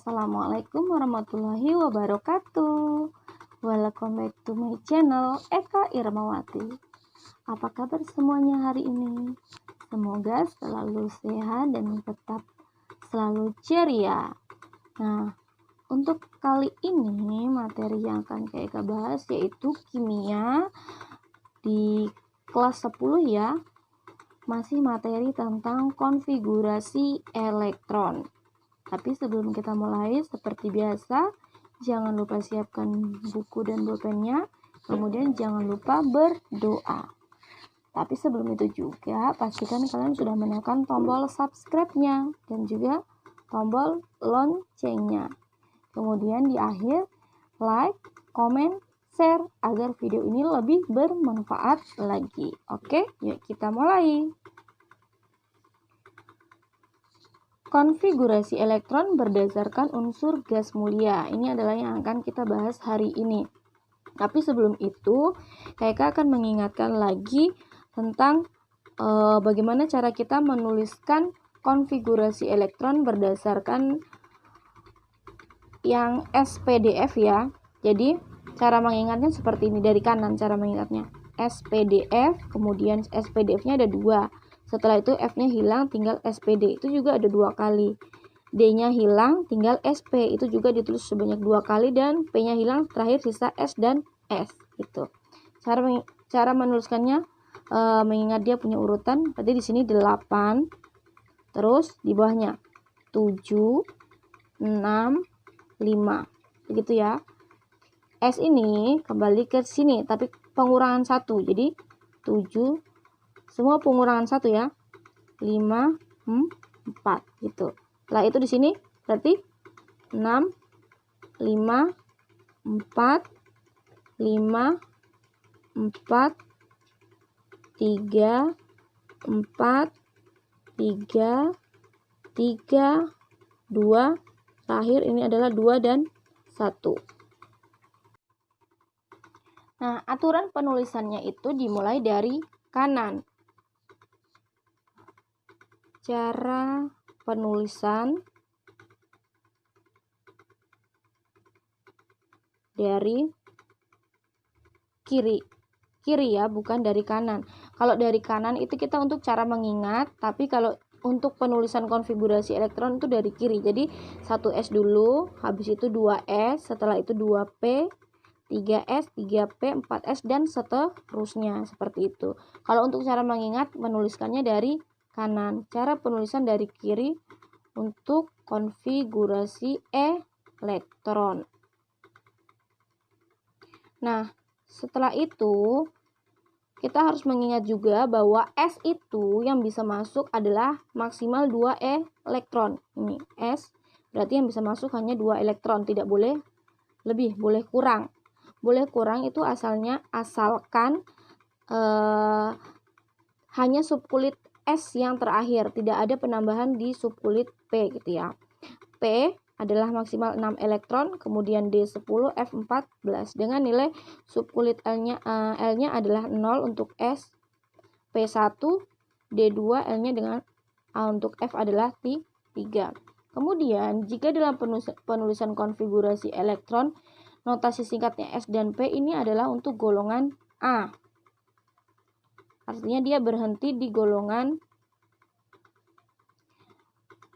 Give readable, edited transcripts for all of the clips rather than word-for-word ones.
Assalamualaikum warahmatullahi wabarakatuh. Welcome back to my channel Eka Irmawati. Apa kabar semuanya hari ini? Semoga selalu sehat dan tetap selalu ceria. Nah, untuk kali ini materi yang akan Eka bahas yaitu kimia di kelas 10 ya. Masih materi tentang konfigurasi elektron. Tapi sebelum kita mulai, seperti biasa, jangan lupa siapkan buku dan pulpennya, kemudian jangan lupa berdoa. Tapi sebelum itu juga, pastikan kalian sudah menekan tombol subscribe-nya dan juga tombol loncengnya. Kemudian di akhir, like, comment, share, agar video ini lebih bermanfaat lagi. Oke, yuk kita mulai. Konfigurasi elektron berdasarkan unsur gas mulia. Ini adalah yang akan kita bahas hari ini. Tapi sebelum itu, Eka akan mengingatkan lagi tentang bagaimana cara kita menuliskan konfigurasi elektron berdasarkan yang SPDF ya. Jadi, cara mengingatnya seperti ini, dari kanan cara mengingatnya. SPDF, kemudian SPDF-nya ada 2. Setelah itu F-nya hilang, tinggal SPD. Itu juga ada 2 kali. D-nya hilang, tinggal SP. Itu juga ditulis sebanyak 2 kali. Dan P-nya hilang, terakhir sisa S dan S. Gitu. Cara menuliskannya, mengingat dia punya urutan. Berarti di sini 8. Terus di bawahnya 7, 6, 5. Begitu ya. S ini kembali ke sini, tapi pengurangan 1. Jadi 7, semua pengurangan 1 ya. 5, 4 gitu. Setelah itu di sini berarti 6, 5, 4, 5, 4, 3, 4, 3, 3, 2. Terakhir ini adalah 2 dan 1. Nah, aturan penulisannya itu dimulai dari kanan. Cara penulisan dari kiri ya, bukan dari kanan. Kalau dari kanan itu kita untuk cara mengingat, tapi kalau untuk penulisan konfigurasi elektron itu dari kiri. Jadi 1S dulu, habis itu 2S, setelah itu 2P, 3S, 3P, 4S, dan seterusnya, seperti itu. Kalau untuk cara mengingat, menuliskannya dari kanan. Cara penulisan dari kiri untuk konfigurasi elektron. Nah, setelah itu kita harus mengingat juga bahwa S itu yang bisa masuk adalah maksimal 2 elektron. Ini S berarti yang bisa masuk hanya 2 elektron, tidak boleh lebih, boleh kurang. Boleh kurang itu asalkan hanya subkulit S yang terakhir, tidak ada penambahan di subkulit P gitu ya. P adalah maksimal 6 elektron, kemudian D10, F14 dengan nilai subkulit L-nya adalah 0 untuk S, P1, D2, L-nya dengan untuk F adalah 3. Kemudian jika dalam penulisan konfigurasi elektron, notasi singkatnya S dan P ini adalah untuk golongan A. Artinya dia berhenti di golongan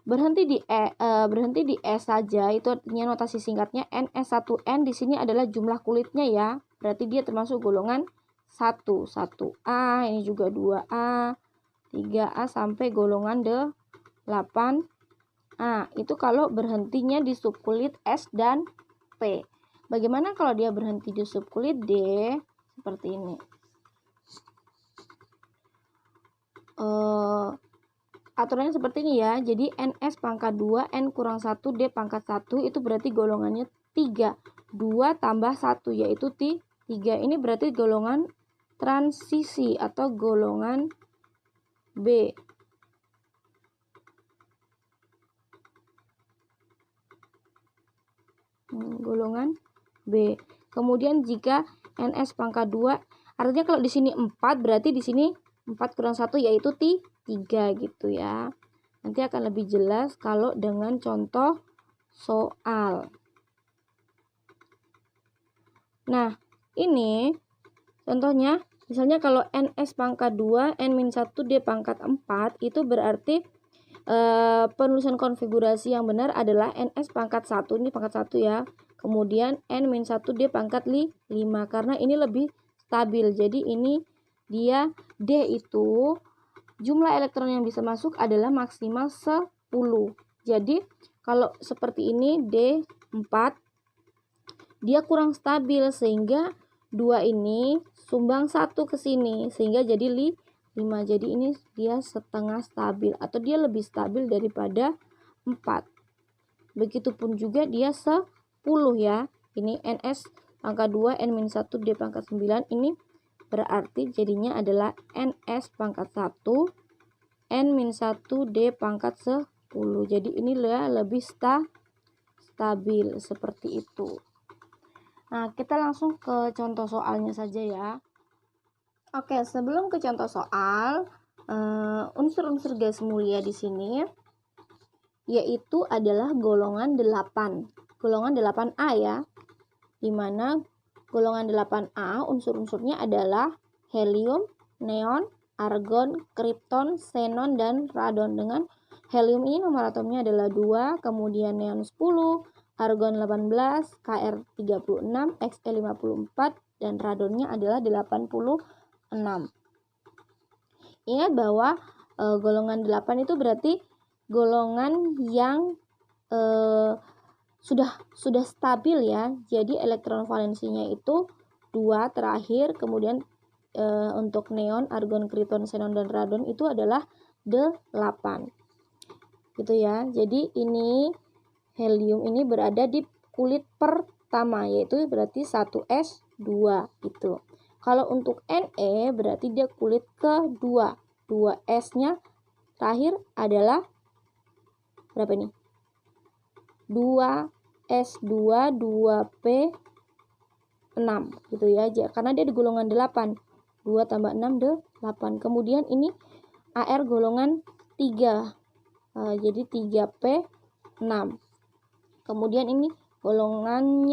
berhenti di E saja, itu artinya notasi singkatnya NS1N di sini adalah jumlah kulitnya ya. Berarti dia termasuk golongan 1. 1A, ini juga 2A, 3A sampai golongan 8A. Itu kalau berhentinya di subkulit S dan P. Bagaimana kalau dia berhenti di subkulit D? Seperti ini. Aturannya seperti ini ya. Jadi NS pangkat 2, N kurang 1, D pangkat 1 itu berarti golongannya 3. 2 tambah 1 yaitu 3. Ini berarti golongan transisi atau golongan B. Golongan B. Kemudian jika NS pangkat 2, artinya kalau di sini 4 berarti di sini 4 kurang 1 yaitu 3 gitu ya. Nanti akan lebih jelas kalau dengan contoh soal. Nah, ini contohnya, misalnya kalau NS pangkat 2, N-1 D pangkat 4, itu berarti penulisan konfigurasi yang benar adalah NS pangkat 1, ini pangkat 1 ya. Kemudian N-1 D pangkat 5, karena ini lebih stabil. Jadi ini dia D itu jumlah elektron yang bisa masuk adalah maksimal 10. Jadi kalau seperti ini D4, dia kurang stabil sehingga 2 ini sumbang 1 ke sini sehingga jadi 5. Jadi ini dia setengah stabil atau dia lebih stabil daripada 4. Begitupun juga dia 10 ya. Ini NS pangkat 2 N-1 D pangkat 9, ini berarti jadinya adalah NS pangkat 1 N-1 D pangkat 10. Jadi ini lebih stabil seperti itu. Nah, kita langsung ke contoh soalnya saja ya. Oke, sebelum ke contoh soal, unsur-unsur gas mulia di sini yaitu adalah golongan 8. Golongan 8A ya. Di mana golongan 8A unsur-unsurnya adalah helium, neon, argon, kripton, xenon, dan radon. Dengan helium ini nomor atomnya adalah 2, kemudian neon 10, argon 18, Kr 36, Xe 54, dan radonnya adalah 86. Ingat bahwa golongan 8 itu berarti golongan yang sudah stabil ya. Jadi elektron valensinya itu 2 terakhir, kemudian untuk neon, argon, kripton, xenon, dan radon itu adalah 8. Gitu ya. Jadi ini helium ini berada di kulit pertama, yaitu berarti 1s2 itu. Kalau untuk Ne berarti dia kulit kedua. 2s-nya terakhir adalah berapa nih? 2s2 2p6 gitu ya. Karena dia di golongan 8. 2 tambah 6 8. Kemudian ini Ar golongan 3. Jadi 3p6. Kemudian ini golongan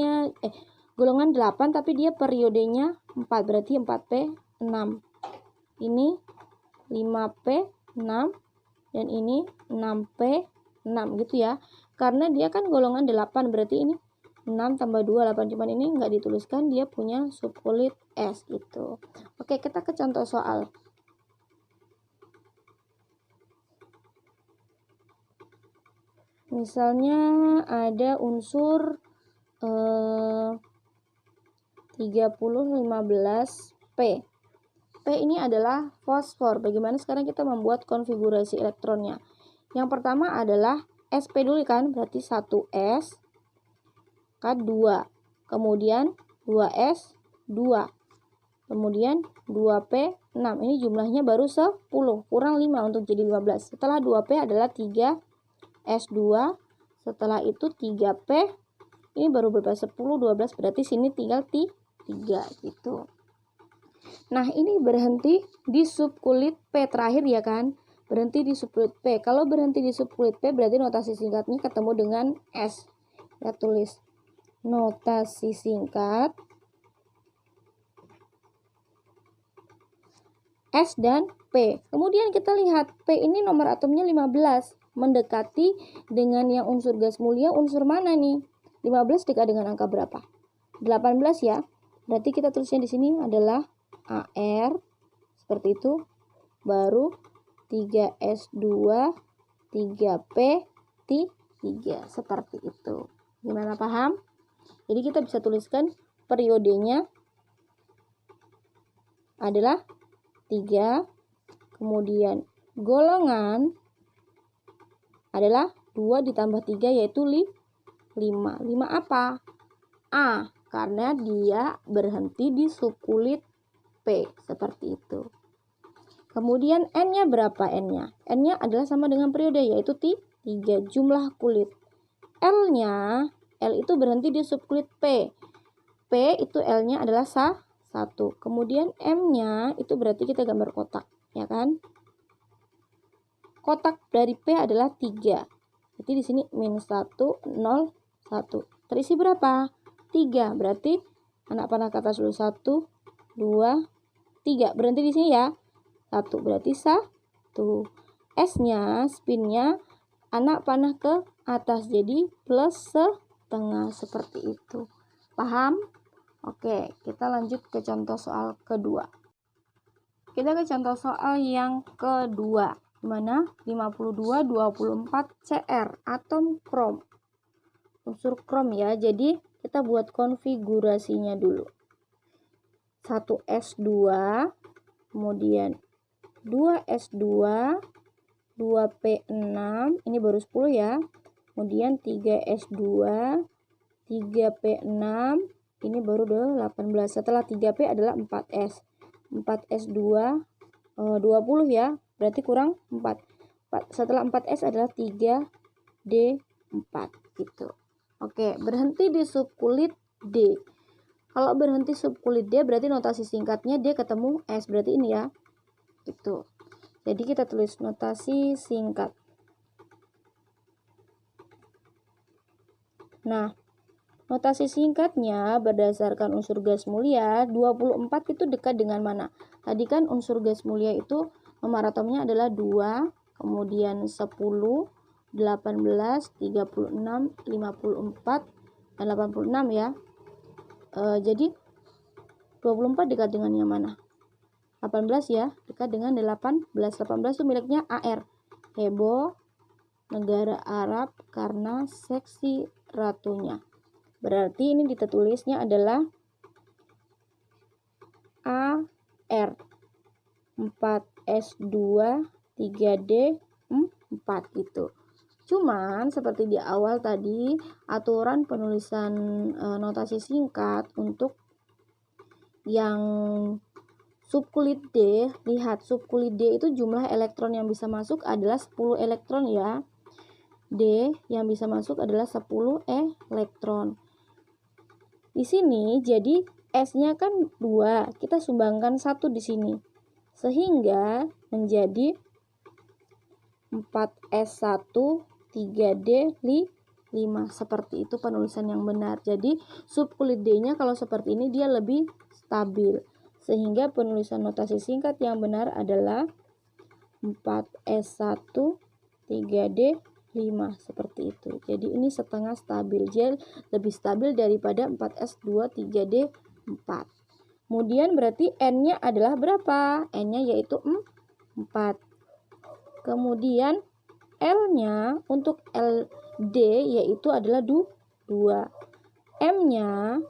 8 tapi dia periodenya 4, berarti 4p6. Ini 5p6 dan ini 6p6 gitu ya. Karena dia kan golongan 8, berarti ini 6 tambah 2 8, cuman ini nggak dituliskan, dia punya subkulit S gitu. Oke, kita ke contoh soal. Misalnya ada unsur 3015P. P ini adalah fosfor. Bagaimana sekarang kita membuat konfigurasi elektronnya? Yang pertama adalah Sp dulu kan, berarti 1s K2. Kemudian 2s 2. Kemudian 2p6. Ini jumlahnya baru 10, kurang 5 untuk jadi 15. Setelah 2p adalah 3s2. Setelah itu 3p. Ini baru berapa? 10, 12, berarti sini tinggal 3 gitu. Nah, ini berhenti di subkulit P terakhir ya kan? Berhenti di subkulit P. Kalau berhenti di subkulit P berarti notasi singkatnya ketemu dengan S. Kita tulis notasi singkat S dan P. Kemudian kita lihat P ini nomor atomnya 15. Mendekati dengan yang unsur gas mulia, unsur mana nih? 15 dekat dengan angka berapa? 18 ya. Berarti kita tulisnya di sini adalah Ar seperti itu. Baru 3s2 3p3 seperti itu. Gimana, paham? Jadi kita bisa tuliskan periodenya adalah 3, kemudian golongan adalah 2 ditambah 3 yaitu 5. 5 apa? A, karena dia berhenti di subkulit P, seperti itu. Kemudian N-nya berapa N-nya? N-nya adalah sama dengan periode, yaitu 3 jumlah kulit. L-nya, L itu berhenti di subkulit P. P itu L-nya adalah 1. Kemudian M-nya itu berarti kita gambar kotak, ya kan? Kotak dari P adalah 3. Berarti di sini minus 1, 0, 1. Terisi berapa? 3. Berarti anak panah ke atas dulu. 1, 2, 3. Berhenti di sini ya. 1. Berarti 1. S-nya, spinnya, anak panah ke atas. Jadi plus setengah seperti itu. Paham? Oke, kita lanjut ke contoh soal kedua. Kita ke contoh soal yang kedua. Dimana 5224 Cr atom krom. Unsur krom ya. Jadi kita buat konfigurasinya dulu. 1s2, kemudian 2s2, 2p6, ini baru 10 ya. Kemudian 3s2, 3p6, ini baru 18. Setelah 3p adalah 4s. 4s2, 20 ya. Berarti kurang 4. Setelah 4s adalah 3d4 gitu. Oke, berhenti di subkulit D. Kalau berhenti subkulit D berarti notasi singkatnya D ketemu S. Berarti ini ya. Gitu. Jadi kita tulis notasi singkat. Nah, notasi singkatnya berdasarkan unsur gas mulia, 24 itu dekat dengan mana? Tadi kan unsur gas mulia itu nomor atomnya adalah 2, kemudian 10, 18, 36, 54, dan 86 ya. Jadi 24 dekat dengan yang mana? 18 ya, dekat dengan 18. 18 itu miliknya AR. Heboh, negara Arab karena seksi ratunya. Berarti ini ditulisnya adalah AR 4S2 3D 4 gitu. Cuman seperti di awal tadi, aturan penulisan notasi singkat untuk yang subkulit D, lihat subkulit D itu jumlah elektron yang bisa masuk adalah 10 elektron ya. D yang bisa masuk adalah 10 elektron. Di sini jadi S-nya kan 2, kita sumbangkan 1 di sini. Sehingga menjadi 4S1 3D 5. Seperti itu penulisan yang benar. Jadi subkulit D-nya kalau seperti ini dia lebih stabil. Sehingga penulisan notasi singkat yang benar adalah 4S1 3D 5. Seperti itu. Jadi ini setengah stabil. Dia lebih stabil daripada 4S2 3D 4. Kemudian berarti N-nya adalah berapa? N-nya yaitu 4. Kemudian L-nya untuk LD yaitu adalah 2. M-nya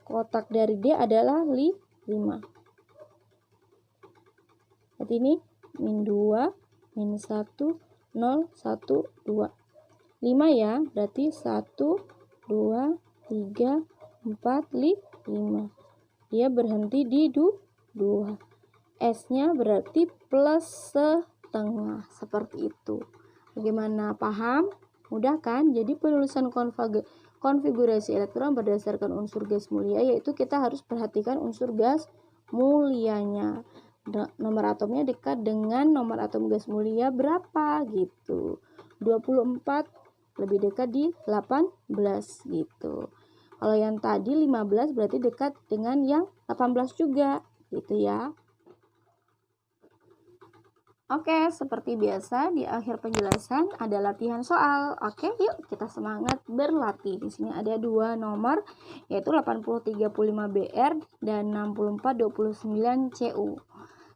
kotak dari D adalah 5. Berarti ini min 2, min 1, 0, 1, 2. 5 ya, berarti 1, 2, 3, 4, 5. Dia berhenti di 2. S-nya berarti plus setengah. Seperti itu. Bagaimana, paham? Mudah kan? Jadi penulisan konfigurasi elektron berdasarkan unsur gas mulia, yaitu kita harus perhatikan unsur gas mulianya. Nomor atomnya dekat dengan nomor atom gas mulia berapa gitu. 24 lebih dekat di 18 gitu. Kalau yang tadi 15 berarti dekat dengan yang 18 juga gitu ya. Oke, seperti biasa di akhir penjelasan ada latihan soal. Oke, yuk kita semangat berlatih. Di sini ada 2 nomor yaitu 8035BR dan 6429CU.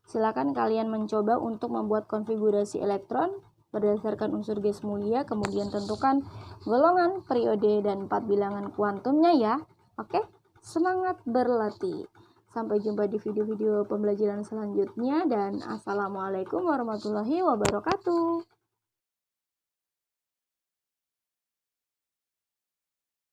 Silakan kalian mencoba untuk membuat konfigurasi elektron berdasarkan unsur gas mulia, kemudian tentukan golongan, periode, dan 4 bilangan kuantumnya ya. Oke, semangat berlatih. Sampai jumpa di video-video pembelajaran selanjutnya dan assalamualaikum warahmatullahi wabarakatuh.